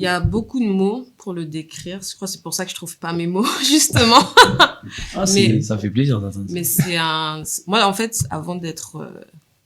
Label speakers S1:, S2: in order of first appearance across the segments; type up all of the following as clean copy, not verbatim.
S1: Il y a beaucoup de mots pour le décrire. Je crois que c'est pour ça que je trouve pas mes mots, justement.
S2: Ça fait plaisir d'entendre ça.
S1: Mais moi, en fait,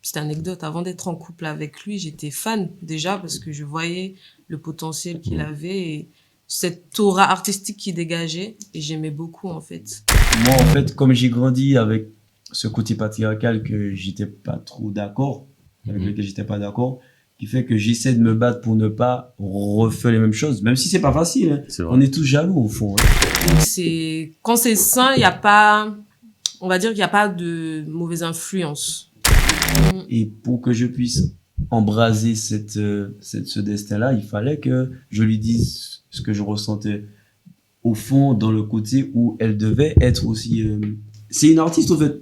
S1: petite anecdote, avant d'être en couple avec lui, j'étais fan déjà parce que je voyais le potentiel qu'il avait et cette aura artistique qu'il dégageait et j'aimais beaucoup, en fait.
S2: Moi, en fait, comme j'ai grandi avec ce côté patriarcal que j'étais pas trop d'accord, avec lequel j'étais pas d'accord, qui fait que j'essaie de me battre pour ne pas refaire les mêmes choses, même si c'est pas facile. Hein. On est tous jaloux au fond. Hein.
S1: Donc quand c'est sain, il y a pas, on va dire qu'il y a pas de mauvaise influence.
S2: Et pour que je puisse embraser ce destin-là, il fallait que je lui dise ce que je ressentais au fond, dans le côté où elle devait être aussi. C'est une artiste en fait.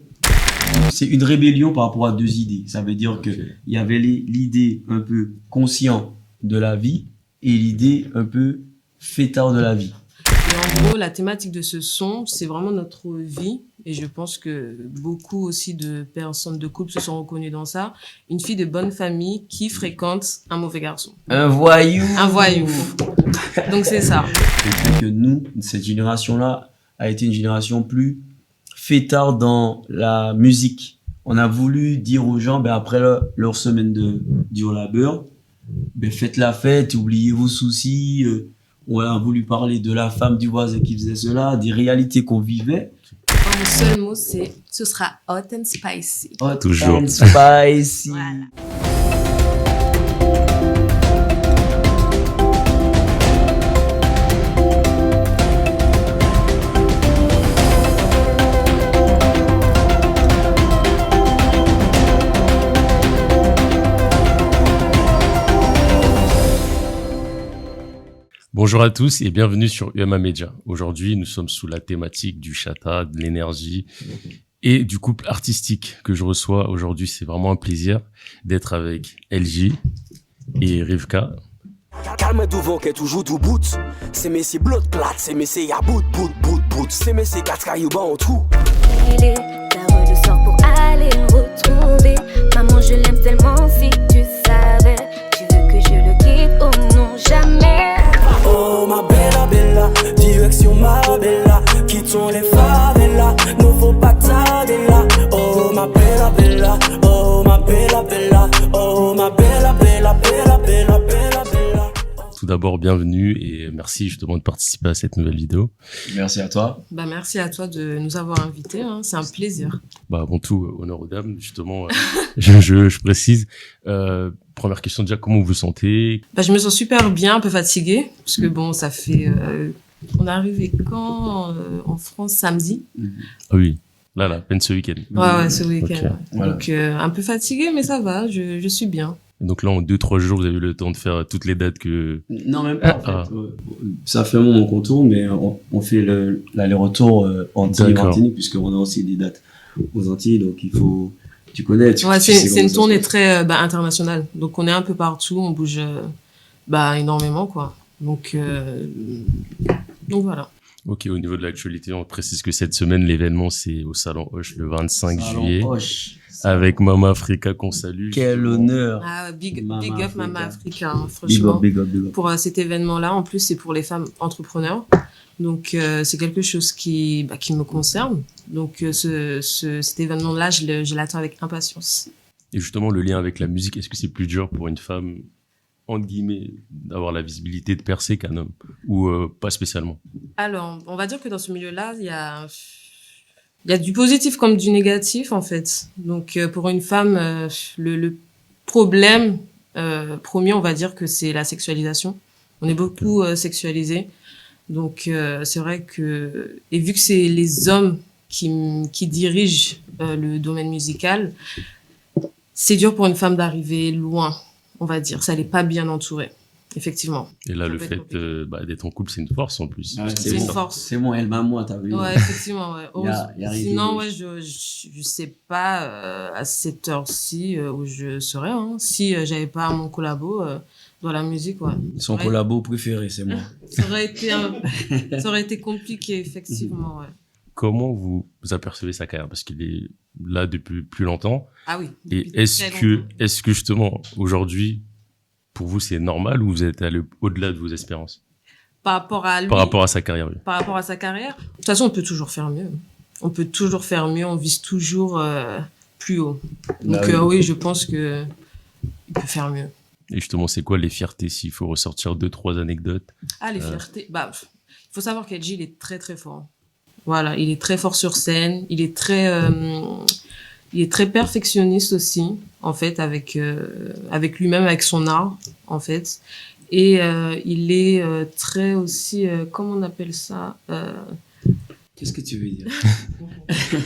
S2: C'est une rébellion par rapport à deux idées. Ça veut dire que il y avait l'idée un peu conscient de la vie et l'idée un peu fêtard de la vie.
S1: Et en gros, la thématique de ce son, c'est vraiment notre vie. Et je pense que beaucoup aussi de personnes de couple se sont reconnues dans ça. Une fille de bonne famille qui fréquente un mauvais garçon.
S2: Un voyou.
S1: Un voyou. Donc c'est ça.
S2: C'est que nous, cette génération-là, a été une génération plus fêtard dans la musique. On a voulu dire aux gens, après leur semaine de dur labeur, faites la fête, oubliez vos soucis. On a voulu parler de la femme du voisin qui faisait cela, des réalités qu'on vivait.
S1: Mon seul mot, ce sera hot and spicy.
S2: Hot
S3: Toujours.
S2: and spicy.
S1: Voilà.
S3: Bonjour à tous et bienvenue sur UMA Media. Aujourd'hui, nous sommes sous la thématique du chata, de l'énergie et du couple artistique que je reçois aujourd'hui. C'est vraiment un plaisir d'être avec LJ et Rivka.
S4: Calme devant que toujours tout bout. C'est messi blood plate, c'est messi ya bout. C'est messi quatre cailloux en trou.
S5: Il est l'heure de sort pour aller le retrouver. Maman, je l'aime tellement si tu savais. Tu veux que je le quitte? Oh non, jamais.
S4: Oh ma bella, direction ma bella. Quittons les favelas, nous faut pas tarder là. Oh ma bella, oh ma bella, oh ma bella.
S3: Tout d'abord, bienvenue et merci justement de participer à cette nouvelle vidéo.
S2: Merci à toi.
S1: Merci à toi de nous avoir invités. C'est un plaisir.
S3: Avant tout, honneur aux dames, justement. je précise. Première question déjà, comment vous vous sentez?
S1: Je me sens super bien, un peu fatiguée parce que ça fait. On est arrivé quand en France samedi.
S3: Ah oui. Là, à peine ce week-end.
S1: Ouais, ce week-end.
S3: Okay.
S1: Ouais.
S2: Voilà.
S1: Donc un peu fatiguée, mais ça va. Je suis bien.
S3: Donc là, en 2-3 jours, vous avez eu le temps de faire toutes les dates que...
S2: Non, même pas, en fait. Ça fait un moment qu'on tourne, mais on fait l'aller-retour Antilles-Martinique, puisqu'on a aussi des dates aux Antilles, donc il faut... Tu connais, tu sais
S1: c'est une tournée très internationale. Donc on est un peu partout, on bouge énormément, quoi. Donc voilà.
S3: Ok, au niveau de l'actualité, on précise que cette semaine, l'événement, c'est au Salon Hoche le 25 juillet.
S2: Hoche.
S3: Avec Mama Africa qu'on salue.
S2: Quel honneur.
S1: Big up Mama Africa, franchement.
S2: Big up.
S1: Pour cet événement-là, en plus, c'est pour les femmes entrepreneurs. Donc, c'est quelque chose qui me concerne. Donc, cet événement-là, je l'attends avec impatience.
S3: Et justement, le lien avec la musique, est-ce que c'est plus dur pour une femme, entre guillemets, d'avoir la visibilité de percer qu'un homme? Ou pas spécialement?
S1: Alors, on va dire que dans ce milieu-là, il y a du positif comme du négatif, en fait. Donc, pour une femme, le problème premier, on va dire que c'est la sexualisation. On est beaucoup sexualisé. Donc, c'est vrai que... Et vu que c'est les hommes qui dirigent le domaine musical, c'est dur pour une femme d'arriver loin, on va dire. Ça n'est pas bien entourée. Effectivement.
S3: Et là, le fait d'être en couple, c'est une force en plus.
S2: Ah ouais,
S1: c'est une force.
S2: C'est bon, elle m'a moi, t'as vu.
S1: Ouais, effectivement, ouais. Sinon,
S2: ouais,
S1: je sais pas à cette heure-ci où je serais, si j'avais pas mon collabo dans la musique, ouais.
S2: Son collabo préféré, c'est moi.
S1: Ça aurait été compliqué, effectivement, ouais.
S3: Comment vous apercevez sa carrière? Parce qu'il est là depuis plus longtemps.
S1: Ah oui.
S3: Et est-ce que justement, aujourd'hui, pour vous, c'est normal ou vous êtes allé au-delà de vos espérances
S1: Par rapport à lui,
S3: par rapport à sa carrière? Oui.
S1: par rapport à sa carrière. De toute façon, on peut toujours faire mieux. On peut toujours faire mieux, on vise toujours plus haut. Donc
S2: Bah oui.
S1: oui, je pense que il peut faire mieux.
S3: Et justement, c'est quoi les fiertés s'il faut ressortir 2-3 anecdotes?
S1: Ah, les fiertés. Bah, il faut savoir qu'Edgy, il est très très fort. Voilà, il est très fort sur scène. Il est très perfectionniste aussi, en fait, avec lui-même, avec son art, en fait. Et il est très aussi, comment on appelle ça
S2: Qu'est-ce que tu veux dire?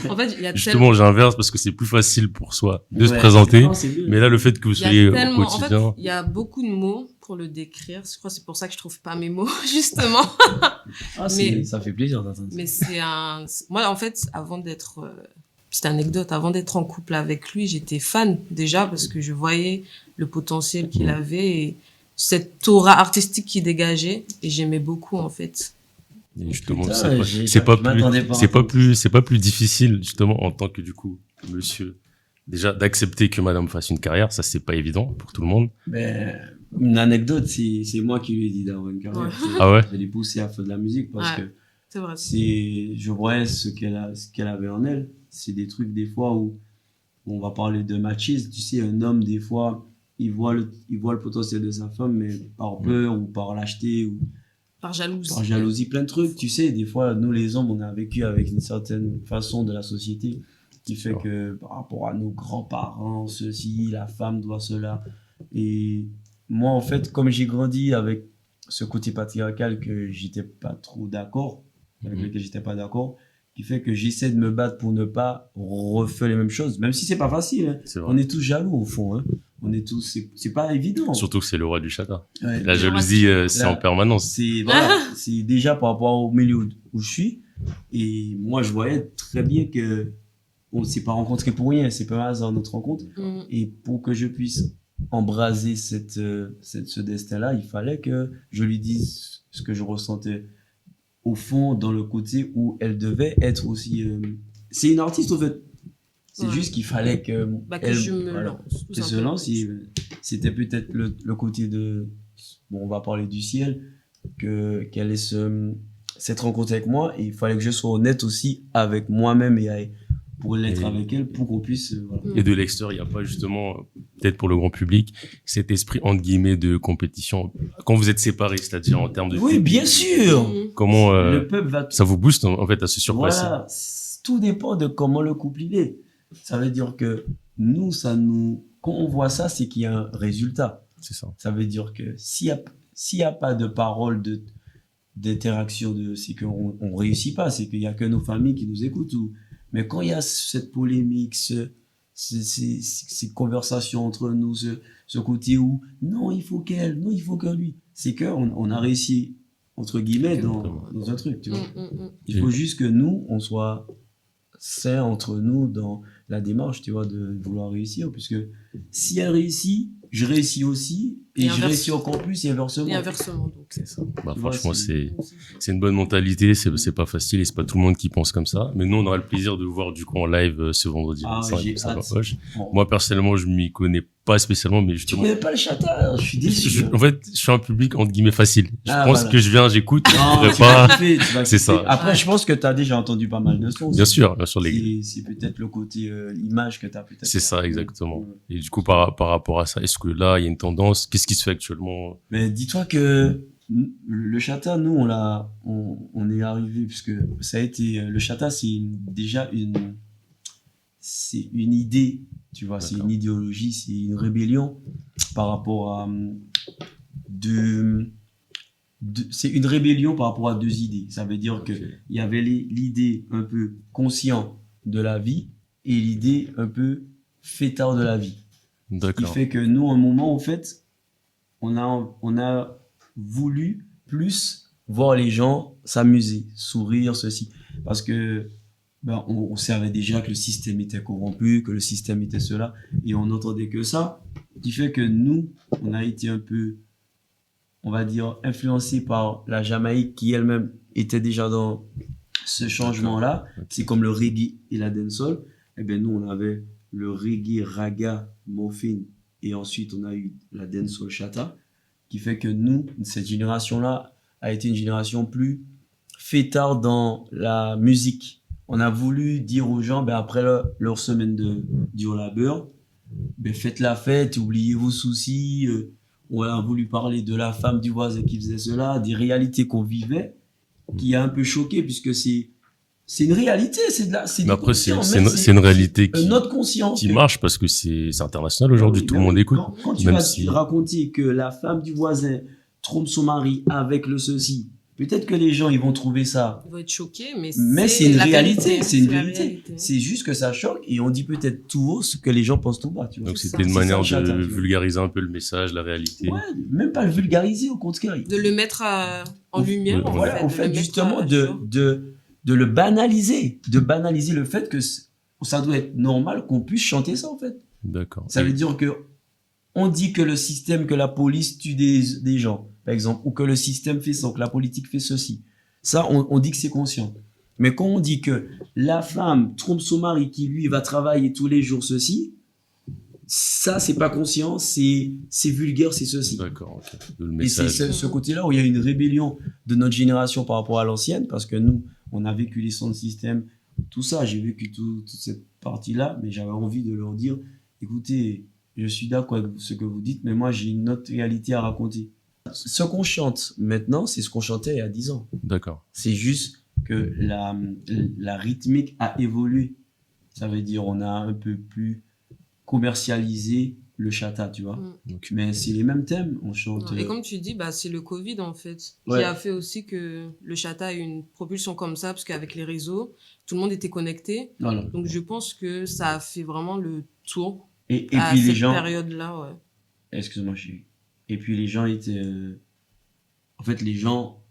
S1: En fait, il y a
S3: Justement, j'inverse parce que c'est plus facile pour soi de se
S2: Ouais,
S3: présenter.
S2: non, c'est mieux.
S3: Mais là, le fait que vous
S1: il y a
S3: soyez au
S1: tellement, en fait,
S3: quotidien,
S1: il y a beaucoup de mots pour le décrire. Je crois que c'est pour ça que je trouve pas mes mots, justement.
S2: Ah,
S1: mais-
S2: ça fait plaisir d'entendre ça.
S1: Mais moi, en fait, petite anecdote, avant d'être en couple avec lui, j'étais fan déjà parce que je voyais le potentiel qu'il avait et cette aura artistique qu'il dégageait et j'aimais beaucoup, en fait.
S3: et justement,
S2: Putain,
S3: c'est pas
S2: je m'attendais pas à
S3: c'est pas plus difficile, justement, en tant que, du coup, monsieur, déjà, d'accepter que madame fasse une carrière. Ça, c'est pas évident pour tout le monde.
S2: Ben, une anecdote, c'est moi qui lui ai dit d'avoir une carrière.
S1: Ouais.
S3: Ah ouais?
S2: Je l'ai poussé à faire de la musique parce
S1: Ouais.
S2: que
S1: C'est vrai.
S2: je voyais ce qu'elle avait en elle. C'est des trucs, des fois, où on va parler de machisme. Tu sais, un homme, des fois, il voit le potentiel de sa femme, mais par peur ou par lâcheté ou
S1: Par jalousie.
S2: par jalousie, plein de trucs. Tu sais, des fois, nous, les hommes, on a vécu avec une certaine façon de la société qui fait
S3: sûr.
S2: que par rapport à nos grands-parents, ceci, la femme doit cela. Et moi, en fait, comme j'ai grandi avec ce côté patriarcal que j'étais pas trop d'accord, avec
S3: Mhm.
S2: lequel j'étais pas d'accord, qui fait que j'essaie de me battre pour ne pas refaire les mêmes choses, même si c'est pas facile. Hein.
S3: C'est vrai.
S2: On est tous jaloux au fond. Hein. On est tous, c'est pas évident.
S3: Surtout que c'est le roi du chata.
S2: Ouais.
S3: La jalousie, c'est
S2: Là,
S3: en permanence.
S2: C'est voilà, c'est déjà par rapport au milieu où je suis. Et moi, je voyais très bien que on ne s'est pas rencontrés pour rien. C'est pas un hasard notre rencontre.
S1: Mm.
S2: Et pour que je puisse embraser ce destin-là, il fallait que je lui dise ce que je ressentais au fond, dans le côté où elle devait être aussi. C'est une artiste, en fait. C'est
S1: Ouais.
S2: juste qu'il fallait que.
S1: Bah, que
S2: elle,
S1: je me
S2: voilà,
S1: lance. tout
S2: qu'elle se
S1: simplement.
S2: lance. Et, c'était peut-être le côté de. Bon, on va parler du ciel. Qu'elle ait cette rencontre avec moi. Et il fallait que je sois honnête aussi avec moi-même pour l'être
S3: Et-
S2: avec elle, pour qu'on puisse. Voilà.
S3: Et de l'extérieur, il n'y a pas justement, peut-être pour le grand public, cet esprit, entre guillemets, de compétition. Quand vous êtes séparés, c'est-à-dire en termes de...
S2: Oui, bien sûr!
S1: Mm.
S3: Comment
S2: Le peuple va.
S3: ça vous booste, en fait, à se surpasser?
S2: Voilà, tout dépend de comment le couple il est. Ça veut dire que nous, quand on voit ça, c'est qu'il y a un résultat.
S3: C'est ça.
S2: Ça veut dire que s'il y a pas de parole, d'interaction, c'est qu'on réussit pas, c'est qu'il y a que nos familles qui nous écoutent. Mais quand il y a cette polémique, ces conversations entre nous, ce côté où non, il faut qu'elle, non, il faut que lui, c'est qu'on a réussi, entre guillemets, dans un truc, tu vois. Il faut juste que nous, on soit sains entre nous dans la démarche, tu vois, de vouloir réussir, puisque si elle réussit, je réussis aussi, et je réussis encore plus, et inversement.
S1: Et inversement, donc.
S3: C'est ça. Bah,
S2: Tu vois,
S3: franchement, c'est une bonne mentalité, c'est pas facile et c'est pas tout le monde qui pense comme ça. Mais nous, on aura le plaisir de vous voir du coup en live ce vendredi.
S2: Ah,
S3: 25,
S2: j'ai
S3: ça
S2: hâte.
S3: va, Hoche.
S2: Bon.
S3: Moi, personnellement, je m'y connais pas spécialement, mais
S2: Tu
S3: justement,
S2: connais pas le chata, je suis déçu.
S3: en fait, je suis un public entre guillemets facile. Je
S2: Ah,
S3: pense
S2: voilà.
S3: que je viens, j'écoute, je
S2: Non,
S3: pourrais
S2: tu vas
S3: pas.
S2: kiffer, tu vas
S3: C'est
S2: kiffer.
S3: ça.
S2: Après,
S1: Ouais.
S2: je pense que tu as déjà entendu pas mal de sons.
S3: Bien sûr, les.
S2: C'est peut-être le côté, l'image que tu as peut-être.
S3: C'est ça, exactement.
S2: Ouais.
S3: Et du coup, par rapport à ça, est-ce que là, il y a une tendance? Qu'est-ce qui se fait actuellement?
S2: Mais dis-toi que le chata, nous, on est arrivé, puisque ça a été, le chata, c'est une idée, tu vois, c'est
S3: D'accord.
S2: une idéologie, c'est une rébellion par rapport à c'est une rébellion par rapport à deux idées. Ça veut dire que
S3: Ok.
S2: il y avait l'idée un peu conscient de la vie et l'idée un peu fêtard de la vie. Ce qui
S3: D'accord.
S2: fait que nous, à un moment, en fait, on a voulu plus voir les gens s'amuser, sourire, ceci. Parce que on savait déjà que le système était corrompu, que le système était cela, et on n'entendait que ça. Ce qui fait que nous, on a été un peu, on va dire, influencés par la Jamaïque qui elle-même était déjà dans ce changement-là.
S3: Ok.
S2: C'est comme le reggae et la dancehall. Eh bien, nous, on avait le reggae, raga, morphine et ensuite on a eu la dancehall chata, qui fait que nous, cette génération-là, a été une génération plus fêtarde dans la musique. On a voulu dire aux gens, ben après leur semaine de dur labeur, ben faites la fête, oubliez vos soucis. On a voulu parler de la femme du voisin qui faisait cela, des réalités qu'on vivait, qui a un peu choqué, puisque c'est une réalité,
S3: Mais après, c'est une réalité
S2: notre conscience.
S3: qui marche parce que c'est international aujourd'hui, tout le monde écoute.
S2: Quand tu
S3: même
S2: vas
S3: si...
S2: raconter que la femme du voisin trompe son mari avec le ceci, peut-être que les gens, ils vont trouver ça.
S1: Ils vont être choqués, mais
S2: C'est une
S1: la
S2: réalité,
S1: vérité,
S2: c'est une
S1: la
S2: vérité.
S1: réalité.
S2: C'est juste que ça choque et on dit peut-être tout haut ce que les gens pensent tout bas, tu vois.
S3: Donc
S1: C'est
S3: c'était
S1: ça,
S3: une
S1: c'est
S3: manière
S2: ça,
S3: de
S2: chata, tu vois.
S3: vulgariser un peu le message, la réalité.
S2: Ouais, même pas le vulgariser, au contraire.
S1: De le mettre en lumière, en
S2: Voilà,
S1: fait.
S2: au
S1: de le
S2: fait
S1: mettre
S2: justement
S1: à jour.
S2: de le banaliser, de banaliser le fait que ça doit être normal qu'on puisse chanter ça, en fait.
S3: D'accord.
S2: Ça veut dire que on dit que le système, que la police tue des gens, par exemple, ou que le système fait ça, que la politique fait ceci. Ça, on dit que c'est conscient. Mais quand on dit que la femme trompe son mari qui, lui, va travailler tous les jours ceci, ça, c'est pas conscient, c'est vulgaire, c'est ceci.
S3: D'accord, ok. Le
S2: Et c'est
S3: message.
S2: ce côté-là où il y a une rébellion de notre génération par rapport à l'ancienne, parce que nous, on a vécu les sons de système, tout ça, j'ai vécu toute cette partie-là, mais j'avais envie de leur dire, écoutez, je suis d'accord avec ce que vous dites, mais moi, j'ai une autre réalité à raconter. Ce qu'on chante maintenant, c'est ce qu'on chantait il y a 10 ans.
S3: D'accord.
S2: C'est juste que la rythmique a évolué. Ça veut dire on a un peu plus commercialisé le chata, tu vois.
S3: Ok.
S2: Mais c'est les mêmes thèmes, on chante.
S1: Et comme tu dis, bah, c'est le Covid, en fait,
S2: Ouais.
S1: qui a fait aussi que le chata a eu une propulsion comme ça, parce qu'avec les réseaux, tout le monde était connecté.
S2: Voilà.
S1: Donc, je pense que ça a fait vraiment le tour
S2: Et
S1: à
S2: puis les
S1: cette
S2: gens,
S1: période-là, ouais.
S2: excuse-moi chérie. Et puis les gens étaient, en fait les gens,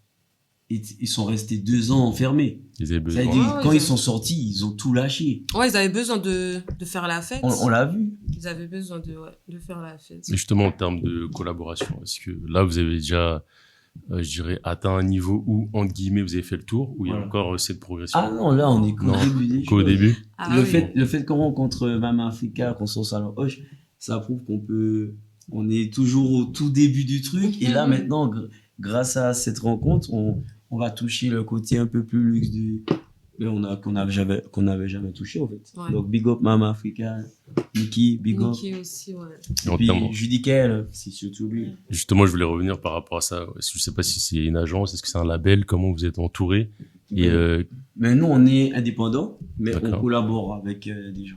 S2: ils sont restés 2 ans enfermés.
S3: Ils avaient
S2: Ça veut
S3: besoin.
S2: dire,
S1: Ouais,
S2: quand
S1: ils
S2: ils sont sortis, ils ont tout lâché.
S1: Ouais, ils avaient besoin de faire la fête.
S2: On l'a vu.
S1: Ils avaient besoin de faire la fête.
S3: Et justement, en termes de collaboration, est-ce que là, vous avez déjà, je dirais, atteint un niveau où, entre guillemets, vous avez fait le tour, où il y a
S2: Voilà.
S3: encore cette progression?
S2: Ah non, là on est qu'au
S3: Non.
S2: début des
S3: Qu'au
S2: choses.
S3: début?
S1: Ah
S2: le,
S1: oui.
S2: fait qu'on rencontre Mama Africa, qu'on soit au salon Hoche, ça prouve on est toujours au tout début du truc. Et là, maintenant, grâce à cette rencontre, on va toucher le côté un peu plus luxe qu'on n'avait jamais touché, en fait.
S1: Ouais.
S2: Donc, big up Mama Africa, Nikki, big up.
S1: Nicky aussi, ouais.
S3: Et
S2: Et
S3: en
S2: puis,
S3: termes-
S2: Judy Kell, c'est surtout lui.
S3: Justement, je voulais revenir par rapport à ça. Je sais pas si c'est une agence, est-ce que c'est un label, comment vous êtes entouré? Et,
S2: Mais nous, on est indépendants, mais on
S3: D'accord.
S2: collabore avec des gens.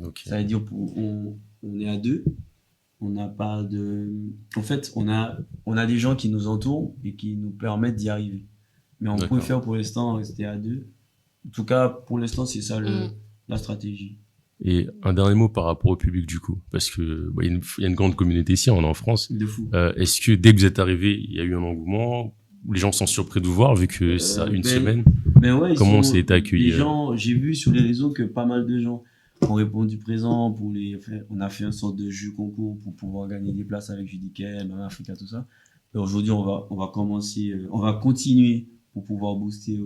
S3: ok.
S2: Ça veut dire on est à 2. On n'a pas de. En fait, on a des gens qui nous entourent et qui nous permettent d'y arriver. Mais on
S3: D'accord.
S2: préfère pour l'instant rester à 2. En tout cas, pour l'instant, c'est ça la stratégie.
S3: Et un dernier mot par rapport au public, du coup. Parce que, bah, il y a une grande communauté ici, on est en France.
S2: De fou.
S3: Est-ce que dès que vous êtes arrivé, il y a eu un engouement? Les gens sont surpris de vous voir, vu que ça a une semaine.
S2: Mais ouais,
S3: Comment ça a été accueilli,
S2: Les gens, j'ai vu sur les réseaux que pas mal de gens ont répondu présent on a fait une sorte de jeu concours pour pouvoir gagner des places avec Judy Kell, Mama Africa, tout ça. Et aujourd'hui, on va continuer pour pouvoir booster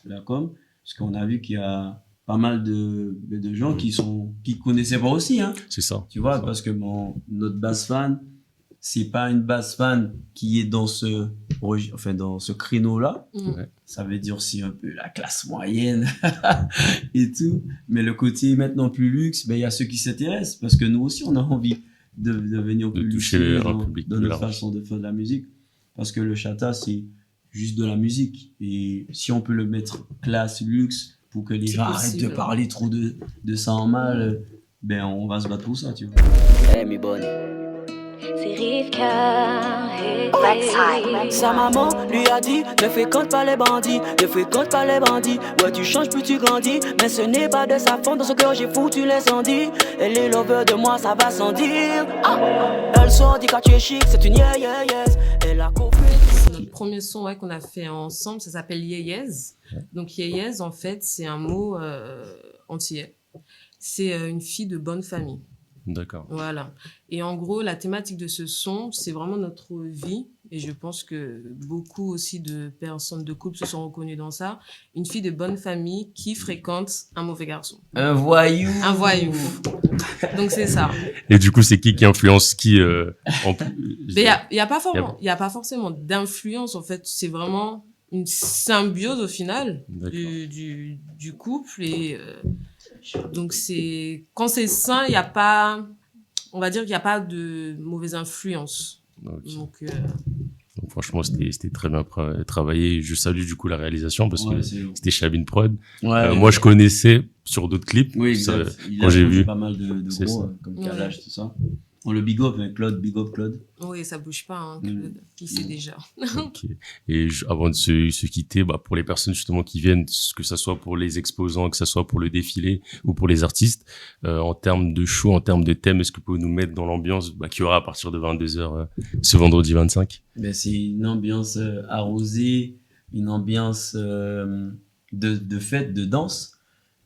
S2: la com, parce qu'on a vu qu'il y a pas mal de gens qui connaissaient pas aussi, hein.
S3: C'est ça.
S2: Tu vois,
S3: C'est ça.
S2: parce que notre bass fan, c'est pas une bass fan qui est dans ce créneau-là.
S3: Ouais.
S2: Ça veut dire aussi un peu la classe moyenne et tout. Mais le côté maintenant plus luxe, ben, il y a ceux qui s'intéressent, parce que nous aussi, on a envie de devenir
S3: De
S2: plus
S3: toucher
S2: luxueux
S3: un public
S2: dans
S3: plus
S2: notre
S3: large.
S2: façon de faire de la musique. Parce que le chata, c'est juste de la musique. Et si on peut le mettre classe, luxe, pour que les
S1: C'est
S2: gens arrêtent
S1: possible.
S2: de parler trop de ça en mal, ben, on va se battre pour ça, tu vois.
S4: Hey, mi bonne.
S5: C'est Rivka. Hey, hey.
S4: Sa maman lui a dit ne fréquente pas les bandits, ne fréquente pas les bandits. Ouais, tu changes plus tu grandis, mais ce n'est pas de sa faute. Dans son cœur j'ai foutu l'incendie. Elle est lover de moi, ça va sans dire. Elle sort dit quand tu es chic, c'est une yeah yeah yes. Elle a compris.
S1: Notre premier son qu'on a fait ensemble, ça s'appelle Yeyez. Donc Yeyez, en fait, c'est un mot antillais. C'est une fille de bonne famille.
S3: D'accord.
S1: Voilà. Et en gros, la thématique de ce son, c'est vraiment notre vie et je pense que beaucoup aussi de personnes de couple se sont reconnues dans ça, une fille de bonne famille qui fréquente un mauvais garçon.
S2: Un voyou.
S1: Un voyou. Donc c'est ça.
S3: Et du coup, c'est qui influence qui
S1: Mais il y a pas forcément d'influence en fait, c'est vraiment une symbiose au final du couple et donc c'est quand c'est sain, il y a pas, on va dire qu'il y a pas de mauvaise influence.
S3: Okay.
S1: Donc
S3: franchement, c'était très bien travaillé. Je salue du coup la réalisation parce que c'était Chabin Prod. Moi, je connaissais sur d'autres clips.
S2: Oui, exact.
S3: Quand j'ai vu
S2: pas mal de gros, comme Kalash, tout ça. On le big up, Claude, big up Claude.
S1: Oui, ça bouge pas, hein, Claude. Qui sait déjà.
S3: Okay. Et avant de se quitter, pour les personnes justement qui viennent, que ça soit pour les exposants, que ça soit pour le défilé ou pour les artistes, en termes de show, en termes de thème, est-ce que vous pouvez nous mettre dans l'ambiance qu'il y aura à partir de 22h ce vendredi 25?
S2: C'est une ambiance arrosée, une ambiance de fête, de danse,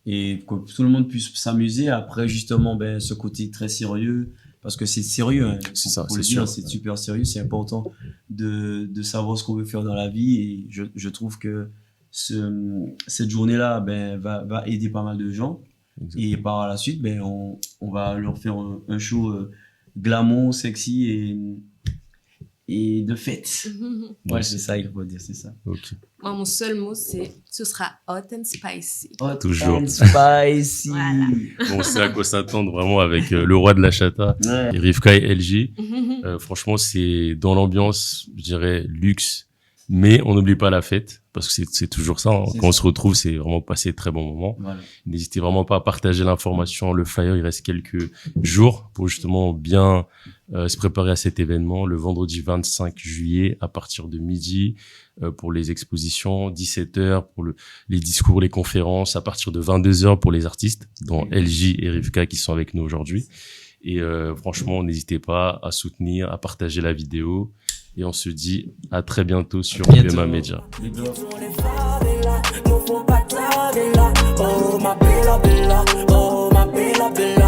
S2: et que tout le monde puisse s'amuser. Après, justement, ce côté très sérieux, parce que c'est sérieux, hein.
S3: C'est ça,
S2: c'est sûr, c'est super sérieux, c'est important de savoir ce qu'on veut faire dans la vie, et je trouve que cette journée-là va aider pas mal de gens. Exactement. Et par la suite on va leur faire un show glamour, sexy et de fête. Ouais, c'est ça, il faut dire, c'est ça.
S3: Okay.
S1: Moi, mon seul mot, ce sera hot and spicy.
S2: Hot
S3: Toujours.
S2: and spicy.
S1: Voilà.
S3: On sait à quoi s'attendre vraiment avec le roi de la chata, et Rivka et LG. Franchement, c'est dans l'ambiance, je dirais, luxe, mais on n'oublie pas la fête, parce que c'est toujours ça. Hein. Quand on se retrouve, c'est vraiment passer de très bons moments. Voilà. N'hésitez vraiment pas à partager l'information. Le flyer, il reste quelques jours pour justement bien se préparer à cet événement. Le vendredi 25 juillet, à partir de midi, pour les expositions, 17h pour les discours, les conférences, à partir de 22h pour les artistes, dont LJ et Rivka qui sont avec nous aujourd'hui. Et franchement, n'hésitez pas à soutenir, à partager la vidéo. Et on se dit à très bientôt sur UMA Media.
S4: Oh ma bella bella, oh ma bella bella.